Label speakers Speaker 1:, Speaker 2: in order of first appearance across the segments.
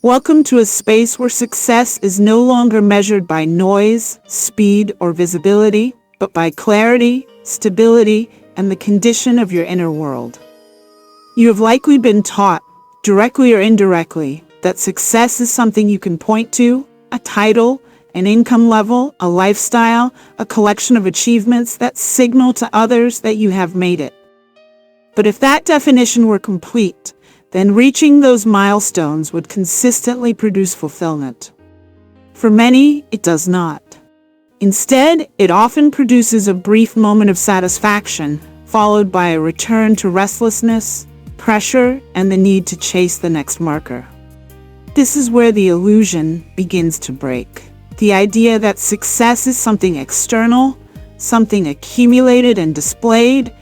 Speaker 1: Welcome to a space where success is no longer measured by noise, speed, or visibility, but by clarity, stability, and the condition of your inner world. You have likely been taught, directly or indirectly, that success is something you can point to, a title, an income level, a lifestyle, a collection of achievements that signal to others that you have made it. But if that definition were complete, then reaching those milestones would consistently produce fulfillment. For many, it does not. Instead, it often produces a brief moment of satisfaction, followed by a return to restlessness, pressure, and the need to chase the next marker. This is where the illusion begins to break. The idea that success is something external, something accumulated and displayed,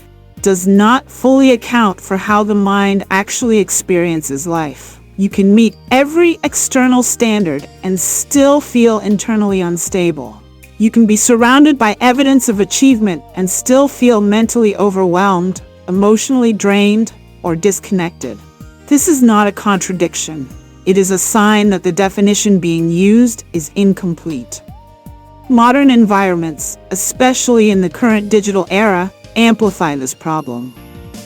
Speaker 1: does not fully account for how the mind actually experiences life. You can meet every external standard and still feel internally unstable. You can be surrounded by evidence of achievement and still feel mentally overwhelmed, emotionally drained, or disconnected. This is not a contradiction. It is a sign that the definition being used is incomplete. Modern environments, especially in the current digital era, amplify this problem.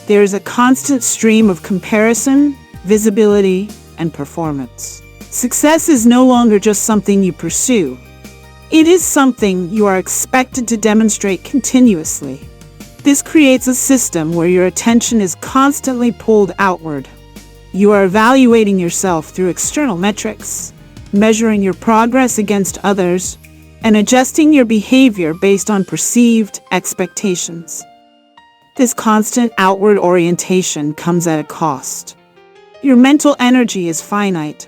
Speaker 1: There is a constant stream of comparison, visibility, and performance. Success is no longer just something you pursue. It is something you are expected to demonstrate continuously. This creates a system where your attention is constantly pulled outward. You are evaluating yourself through external metrics, measuring your progress against others, and adjusting your behavior based on perceived expectations. This constant outward orientation comes at a cost. Your mental energy is finite.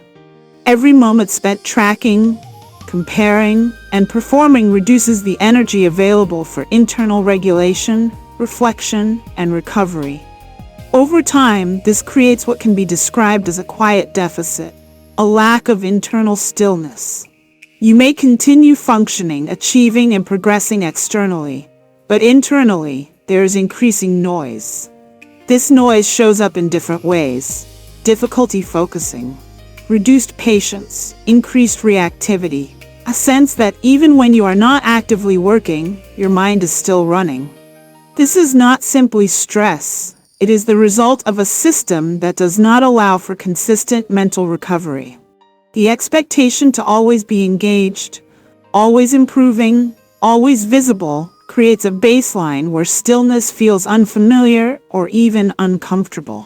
Speaker 1: Every moment spent tracking, comparing, and performing reduces the energy available for internal regulation, reflection, and recovery. Over time, this creates what can be described as a quiet deficit, a lack of internal stillness. You may continue functioning, achieving, and progressing externally, but internally, there is increasing noise. This noise shows up in different ways: difficulty focusing, reduced patience, increased reactivity, a sense that even when you are not actively working, your mind is still running. This is not simply stress. It is the result of a system that does not allow for consistent mental recovery. The expectation to always be engaged, always improving, always visible, creates a baseline where stillness feels unfamiliar or even uncomfortable.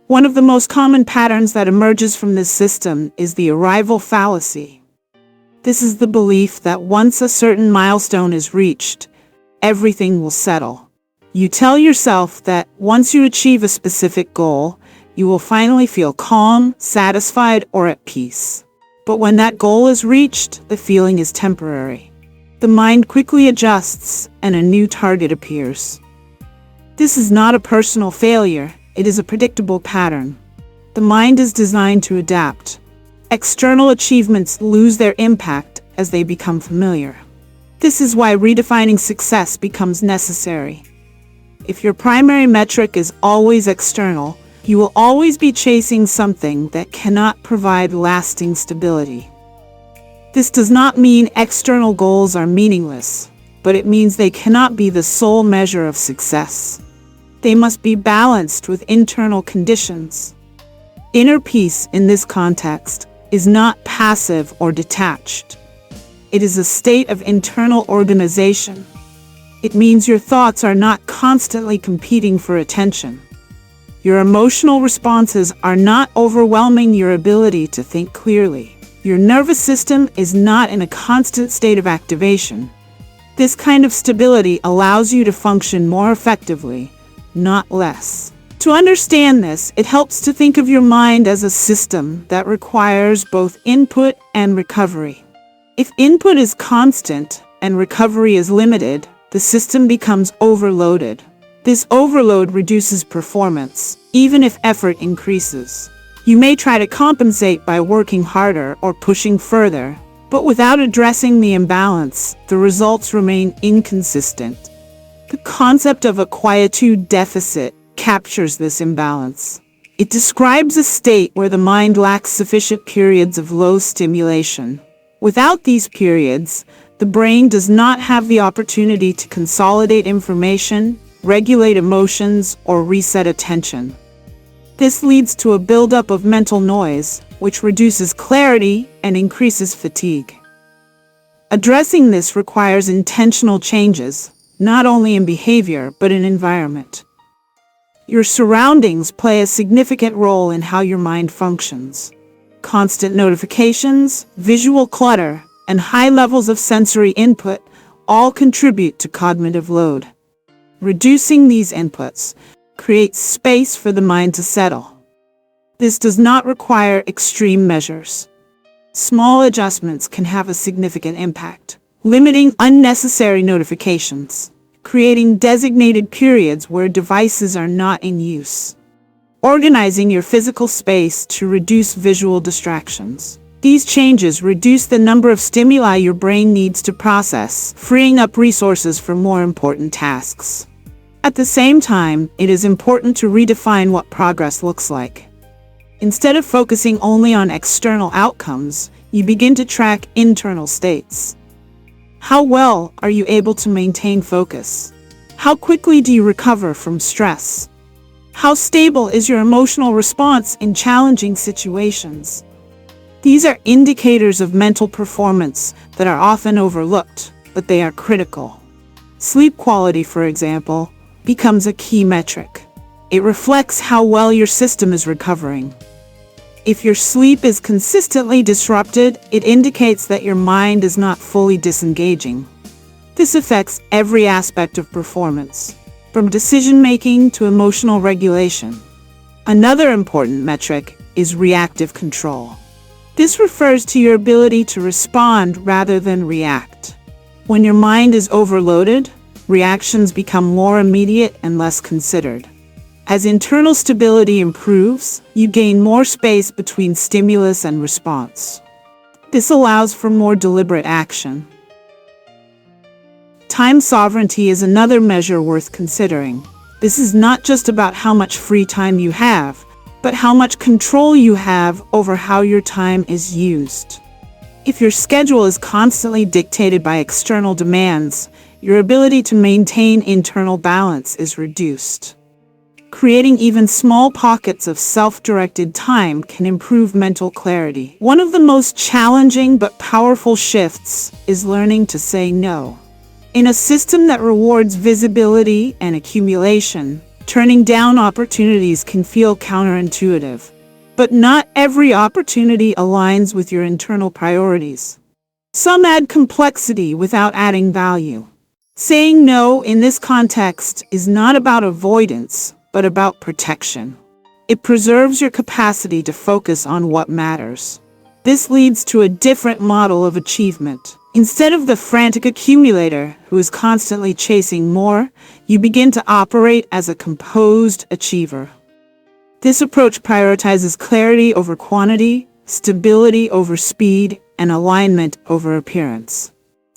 Speaker 1: One of the most common patterns that emerges from this system is the arrival fallacy. This is the belief that once a certain milestone is reached, everything will settle. You tell yourself that once you achieve a specific goal, you will finally feel calm, satisfied, or at peace. But when that goal is reached, the feeling is temporary. The mind quickly adjusts and a new target appears. This is not a personal failure, it is a predictable pattern. The mind is designed to adapt. External achievements lose their impact as they become familiar. This is why redefining success becomes necessary. If your primary metric is always external, you will always be chasing something that cannot provide lasting stability. This does not mean external goals are meaningless, but it means they cannot be the sole measure of success. They must be balanced with internal conditions. Inner peace in this context is not passive or detached. It is a state of internal organization. It means your thoughts are not constantly competing for attention. Your emotional responses are not overwhelming your ability to think clearly. Your nervous system is not in a constant state of activation. This kind of stability allows you to function more effectively, not less. To understand this, it helps to think of your mind as a system that requires both input and recovery. If input is constant and recovery is limited, the system becomes overloaded. This overload reduces performance, even if effort increases. You may try to compensate by working harder or pushing further, but without addressing the imbalance, the results remain inconsistent. The concept of a quietude deficit captures this imbalance. It describes a state where the mind lacks sufficient periods of low stimulation. Without these periods, the brain does not have the opportunity to consolidate information, regulate emotions, or reset attention. This leads to a buildup of mental noise, which reduces clarity and increases fatigue. Addressing this requires intentional changes, not only in behavior, but in environment. Your surroundings play a significant role in how your mind functions. Constant notifications, visual clutter, and high levels of sensory input all contribute to cognitive load. Reducing these inputs creates space for the mind to settle. This does not require extreme measures. Small adjustments can have a significant impact, limiting unnecessary notifications, creating designated periods where devices are not in use, organizing your physical space to reduce visual distractions. These changes reduce the number of stimuli your brain needs to process, freeing up resources for more important tasks. At the same time, it is important to redefine what progress looks like. Instead of focusing only on external outcomes, you begin to track internal states. How well are you able to maintain focus? How quickly do you recover from stress? How stable is your emotional response in challenging situations? These are indicators of mental performance that are often overlooked, but they are critical. Sleep quality, for example, becomes a key metric. It reflects how well your system is recovering. If your sleep is consistently disrupted, it indicates that your mind is not fully disengaging. This affects every aspect of performance, from decision-making to emotional regulation. Another important metric is reactive control. This refers to your ability to respond rather than react. When your mind is overloaded, reactions become more immediate and less considered. As internal stability improves, you gain more space between stimulus and response. This allows for more deliberate action. Time sovereignty is another measure worth considering. This is not just about how much free time you have, but how much control you have over how your time is used. If your schedule is constantly dictated by external demands, your ability to maintain internal balance is reduced. Creating even small pockets of self-directed time can improve mental clarity. One of the most challenging but powerful shifts is learning to say no. In a system that rewards visibility and accumulation, turning down opportunities can feel counterintuitive. But not every opportunity aligns with your internal priorities. Some add complexity without adding value. Saying no in this context is not about avoidance, but about protection. It preserves your capacity to focus on what matters. This leads to a different model of achievement. Instead of the frantic accumulator who is constantly chasing more, you begin to operate as a composed achiever. This approach prioritizes clarity over quantity, stability over speed, and alignment over appearance.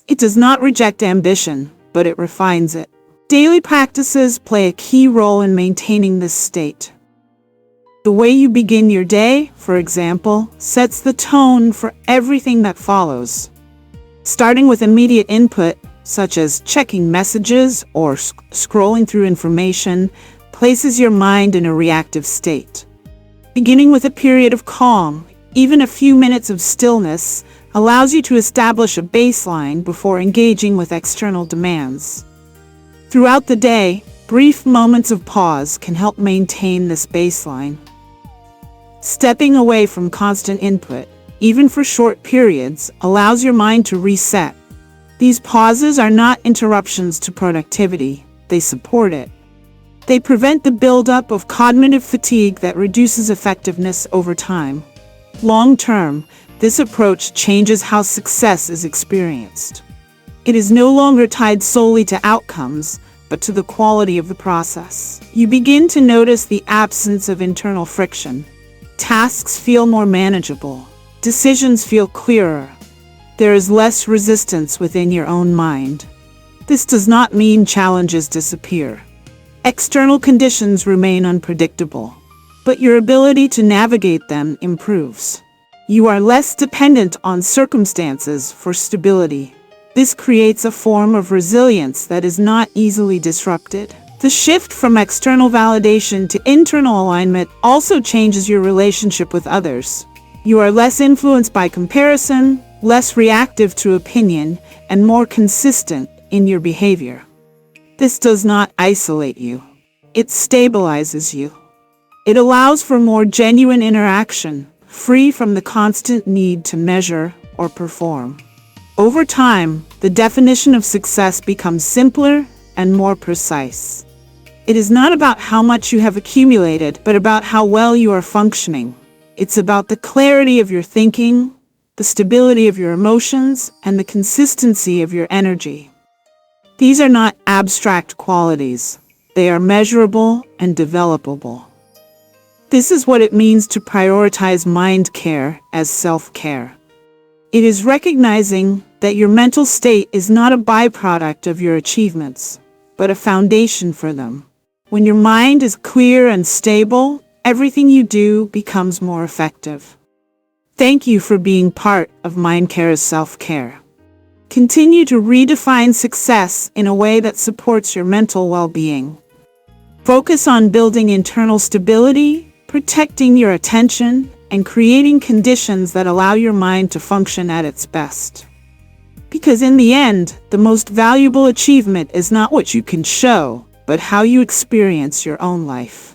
Speaker 1: It does not reject ambition, but it refines it. Daily practices play a key role in maintaining this state. The way you begin your day, for example, sets the tone for everything that follows. Starting with immediate input, such as checking messages or scrolling through information, places your mind in a reactive state. Beginning with a period of calm, even a few minutes of stillness, allows you to establish a baseline before engaging with external demands. Throughout the day, brief moments of pause can help maintain this baseline. Stepping away from constant input, even for short periods, allows your mind to reset. These pauses are not interruptions to productivity, they support it. They prevent the buildup of cognitive fatigue that reduces effectiveness over time. Long term, this approach changes how success is experienced. It is no longer tied solely to outcomes, but to the quality of the process. You begin to notice the absence of internal friction. Tasks feel more manageable. Decisions feel clearer. There is less resistance within your own mind. This does not mean challenges disappear. External conditions remain unpredictable. but your ability to navigate them improves. You are less dependent on circumstances for stability. This creates a form of resilience that is not easily disrupted. The shift from external validation to internal alignment also changes your relationship with others. You are less influenced by comparison, less reactive to opinion, and more consistent in your behavior. This does not isolate you. It stabilizes you. It allows for more genuine interaction, free from the constant need to measure or perform. Over time, the definition of success becomes simpler and more precise. It is not about how much you have accumulated, but about how well you are functioning. It's about the clarity of your thinking, the stability of your emotions, and the consistency of your energy. These are not abstract qualities. They are measurable and developable. This is what it means to prioritize mind care as self-care. It is recognizing that your mental state is not a byproduct of your achievements, but a foundation for them. When your mind is clear and stable, everything you do becomes more effective. Thank you for being part of MindCare's self-care. Continue to redefine success in a way that supports your mental well-being. Focus on building internal stability, protecting your attention, and creating conditions that allow your mind to function at its best. Because in the end, the most valuable achievement is not what you can show, but how you experience your own life.